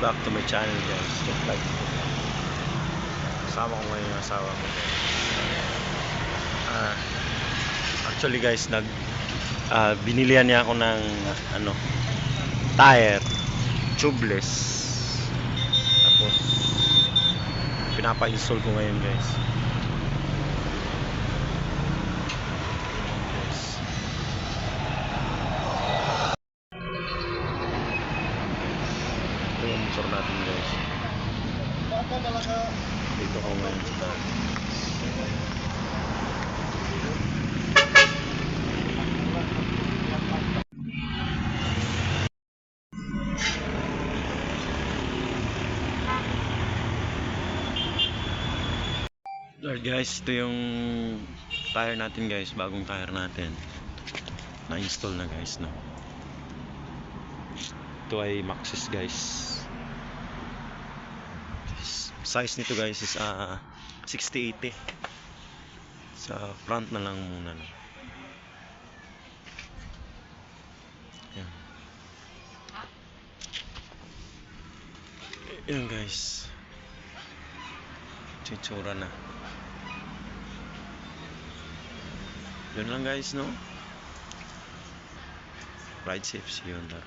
back to my channel guys. Just like kasama ko ngayon yung asawa ko. Actually guys, binilihan niya ako ng tire, tubeless. Tapos pinapa-install ko ngayon guys. Ito yung motor natin guys. Dito ko ngayon sa tayo. Alright guys, ito yung tire natin guys, bagong tire natin. Na-install na guys, no. Ito ay Maxxis guys. Size nito guys is 60-80. Sa front na lang muna, no. Yan. Yan guys. Tsura na. Yun lang guys, no. Ride safe, see you on that.